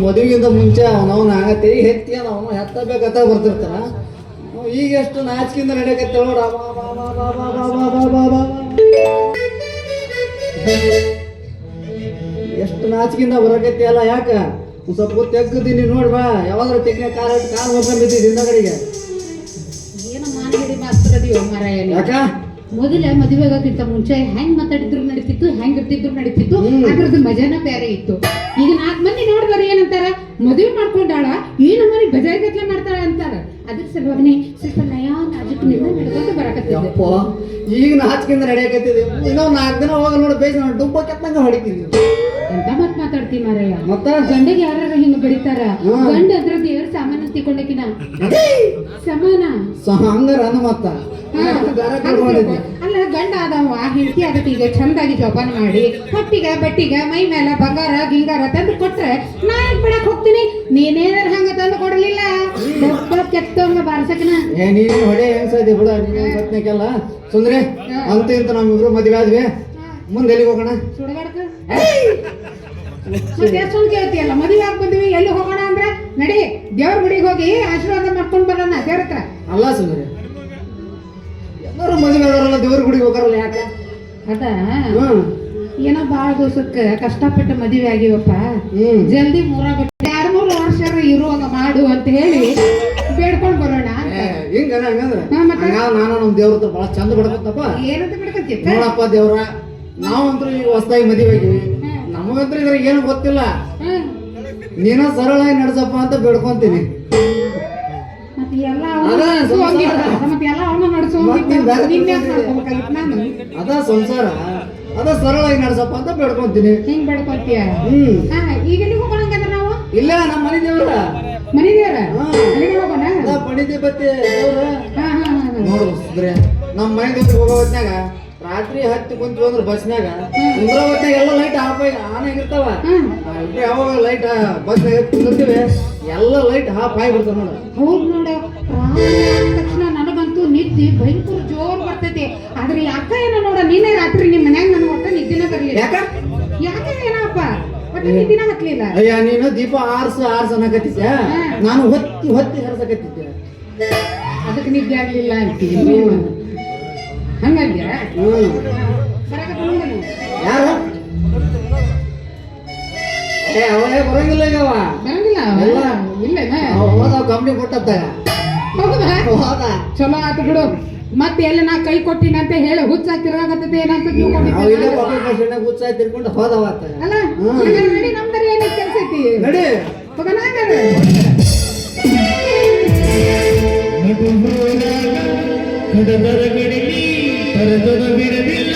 ಮದುವೆಗಿಂತ ಮುಂಚೆ ಅವನವನ ತೆರಿಗೆ ಹೆತ್ತಿ ಅವನು ಹೆತ್ತಬೇಕತ್ತ ಬರ್ತಿರ್ತಾನ. ಈಗ ಎಷ್ಟು ನಾಚಿಕೆಯಿಂದ ನಡೆಯಕತ್ತ ನೋಡ. ಎಷ್ಟು ನಾಚಿಕೆಯಿಂದ ಬರಕತ್ತಿ ಅಲ್ಲ. ಯಾಕ ಸ್ವಲ್ಪ ಹೊತ್ತು ತೆಗ್ದಿದ್ದೀನಿ ನೋಡ್ಬಾ. ಯಾವಾಗಾರ ತೆಗ್ನ ಕಾಲು ಹೋಗ್ಬಿಟ್ಟಿದ್ದಿ ಹಿಂದಗಡೆಗೆ. ಏನು ಮಾನಗಡಿ ಮಾಸ್ತರದಿಯೋ ಮಾರಾಯ. ಯಾಕ ಮೊದಲ ಮದುವೆ ಆಗೋಕ್ಕಿಂತ ಮುಂಚೆ ಹೆಂಗ್ ಮಾತಾಡಿದ್ರು ನಡೀತಿತ್ತು, ಹೆಂಗ್ ಇರ್ತಿದ್ರು ನಡೀತಿತ್ತು. ಅದ್ರದ್ದು ಮಜಾನ ಬೇರೆ ಇತ್ತು. ಈಗ 4 ಮಂದಿ ನೋಡಿದ್ರೆ ಏನಂತಾರ, ಮದುವೆ ಮಾಡ್ಕೊಂಡಾಳ ಏನು ಮನೆ ಬಜಾರ್ಗತ್ಲೆ ಮಾಡ್ತಾಳ ಅಂತಾರ. ಅದ್ರ ಸಲುವಾಗಿ ಸ್ವಲ್ಪ ನಯ ನಾಜುಕಿನಿಂದ ನಡ್ಕೊಂಡು ಬರಕತ್ತಿದ್ದೆ. ಈಗ ನಾಚಿಕೆಯಿಂದ ನಡೆಯಕತ್ತಿದ್ವಿ. ಇನ್ನೊಂದು 4 ದಿನ ಹೋಗ ನೋಡಿ ಬೇಸ್ ಡುಬ್ಬ ಕೆತ್ತಂಗ ಹೊಡಿತಿದ್ವಿ. ಎಂತ ಮತ್ ಮಾತಾಡ್ತಿ ಮಾರಾಯ. ಮತ್ತ ಗಂಡಿಗೆ ಯಾರು ಹಿಂಗ ಬಡಿತಾರ. ಗಂಡ ಅದ್ರ ದೇವ್ರ ಸಾಮಾನ ತಿಕೊಂಡಕಿನ ಸಮಾನ ಹಂಗಾರ ಅನ್ನ ಮತ್ತ ಅಲ್ಲ. ಗಂಡ ಆದವ ಹೆಂಡತಿ ಆಗತ್ತೆ ಈಗ ಚಂದಾಗಿ ಜೋಪಾನ ಮಾಡಿ ಹೊಟ್ಟಿಗ ಬಟ್ಟಿಗ ಮೈ ಮೇಲೆ ಬಂಗಾರ ಗಿಂಗಾರ ತಂದು ಕೊಟ್ರೆ ನಾ ಬಿಡಕ್ ಹೋಗ್ತೀನಿ. ನೀನೇನಾರ ಹಂಗ ತಂದು ಕೊಡಲಿಲ್ಲ ಕೆತ್ತಂಗ ಬಾರ್ಸಕನ ನೀನು ಹೊಡೆ ಹೆಂಗ್ಸದಿ ಬಿಡ. ನೀನೆಲ್ಲ ಸುಂದ್ರಿ ಅಂತ ಇಂತ ನಮ್ಮಿಬ್ರು ಮದ್ವೆ ಆದ್ವಿ. ಮುಂದೆ ಎಲ್ಲಿಗೆ ಹೋಗೋಣ? ಸುಡಗಾಡ್ಕ ಮತ್ತೆ ಸುಳ್ಳು ಕೇಳ್ತೀಯಲ್ಲ. ಮದುವೆ ಆಗಿ ಬಂದಿವಿ ಎಲ್ಲಿ ಹೋಗೋಣ ಅಂದ್ರೆ ನಡಿ ದೇವ್ರ ಗುಡಿಗೆ ಹೋಗಿ ಆಶೀರ್ವಾದ ಮಾಡ್ಕೊಂಡ್ ಬರೋಣ ದೇವ್ರ ಹತ್ರ. ಅಲ್ಲ ಸುಂದರಿ, ಎಲ್ಲರೂ ಮದುವೆ ಆದವರಲ್ಲ ದೇವ್ರ ಗುಡಿಗೆ ಹೋಗಾರಲ್ಲ. ಯಾಕ ಅದ ಏನೋ ಬಾಳ ದಿವಸಕ್ಕೆ ಕಷ್ಟಪಟ್ಟು ಮದುವೆ ಆಗಿವಪ್ಪ. ಜಲ್ದಿ 2-3 ವರ್ಷ ಇರುವಾಗ ಮಾಡು ಅಂತ ಹೇಳಿ ಬೇಡ್ಕೊಂಡ್ ಬರೋಣ. ಹಿಂಗ ನಾನು ನಮ್ ದೇವ್ರ ಹತ್ರ ಬಹಳ ಚಂದ ಬಿಡ್ಕೊತಪ್ಪ. ಏನಂತ ಬಿಡ್ಕೊತಿ ನೋಡಪ್ಪ ದೇವ್ರ, ನಾವಂತೂ ಈಗ ಹೊಸದಾಗಿ ಮದುವೆ ಆಗಿವಿ. ನಮಗಂತೂ ಇದ್ರ ಏನು ಗೊತ್ತಿಲ್ಲ. ನೀನ ಸರಳಾಗಿ ನಡ್ಸಪ್ಪ ಅಂತ ಬೇಡ್ಕೊಂತೀನಿ. ಅದ ಸಂಸಾರ, ಅದ ಸರಳಾಗಿ ನಡ್ಸಪ್ಪ ಅಂತ ಬೇಡ್ಕೊಂತೀನಿ. ಹಿಂಗ್ ಬೇಡ್ಕೊಂತೀಯ? ಈಗ ಹೋಗೋಣಂಗಂದ್ರ ನಾವು ಇಲ್ಲ ನಮ್ಮ ಮನೆ ದೇವ್ರ. ಮನೆ ದೇವ್ರ ಪಣಿದೆ ಬತ್ತೆ ದೇವ್ರ ನೋಡ್ರೆ ನಮ್ಮ ಮನೆ ದೇವ್ರಿಗೆ ಹೋಗೋ ಹೊತ್ನ್ಯಾಗ ರಾತ್ರಿ ಹತ್ತಿ ಕುಂತೀವಿ ಅಂದ್ರೆ ಬಸ್ನ್ಯಾಗ ಕುಂದ್ರ ಹೊತ್ನ್ಯಾಗ ಎಲ್ಲ ಲೈಟ್ ಆನ್ ಆಗಿರ್ತಾವ. ಯಾವಾಗ ಲೈಟ್ ಬಸ್ನಾಗ ಕುಂದಿರ್ತೀವಿ ಎಲ್ಲ ಲೈಟ್ ಹಾಫ್ ಆಗಿಬಿಡ್ತಾವ ನೋಡ. ಹೌದು ನೋಡ. ತಕ್ಷಣ ನನಗಂತೂ ನಿದ್ದೆ ಭಯಂಕರ ಜೋರ್ ಬರ್ತೈತಿ. ಆದ್ರೆ ಯಾಕ ಏನೋ ನೋಡ, ನೀನೇ ರಾತ್ರಿ ನಿಮ್ ಮನ್ಯಾಗ ನನ್ ಒಟ್ಟ ನಿದ್ದಿನ ಬರ್ಲಿಲ್ಲ. ಯಾಕ ಏನಪ್ಪ ಒಟ್ಟ ನಿದ್ದಿನ ಹತ್ಲಿಲ್ಲ. ಅಯ್ಯ ನೀನು ದೀಪ ಆರ್ಸ ಅನ್ನಕತ್ತಿದ್ದೆ, ನಾನು ಹೊತ್ತಿ ಹರ್ಸಕತ್ತಿದ್ದೆ. ಅದಕ್ಕೆ ನಿದ್ದೆ ಆಗ್ಲಿಲ್ಲ ಅಂತೀವಿ ಹಂಗಂದ್ಯ? ಯಾರು ಅವೇ ಬರಂಗಿಲ್ಲ. ಈಗ ಬರಂಗಿಲ್ಲ ಇಲ್ಲ ಹೋದ ಕಂಪ್ನಿ ಕೊಟ್ಟತ್ತ. ಹೌದಾ? ಚಲೋ ಆತು ಬಿಡು. ಮತ್ತೆ ಎಲ್ಲ ನಾ ಕೈ ಕೊಟ್ಟಿನ ಅಂತ ಹೇಳಿ ಹುಚ್ಚಾಗಿ ತಿರ್ಗಾಕತ್ತದೆ ಏನಂತ ಹುಚ್ಚಾಗಿ ತಿರ್ಕೊಂಡು ಹೋದವ ಅಲ್ಲ. ನಡಿ ನಮ್ದರ ಏನ ಕೆಲಸ ಐತಿ. ನಡಿ ಬಿಡಲಿಲ್ಲ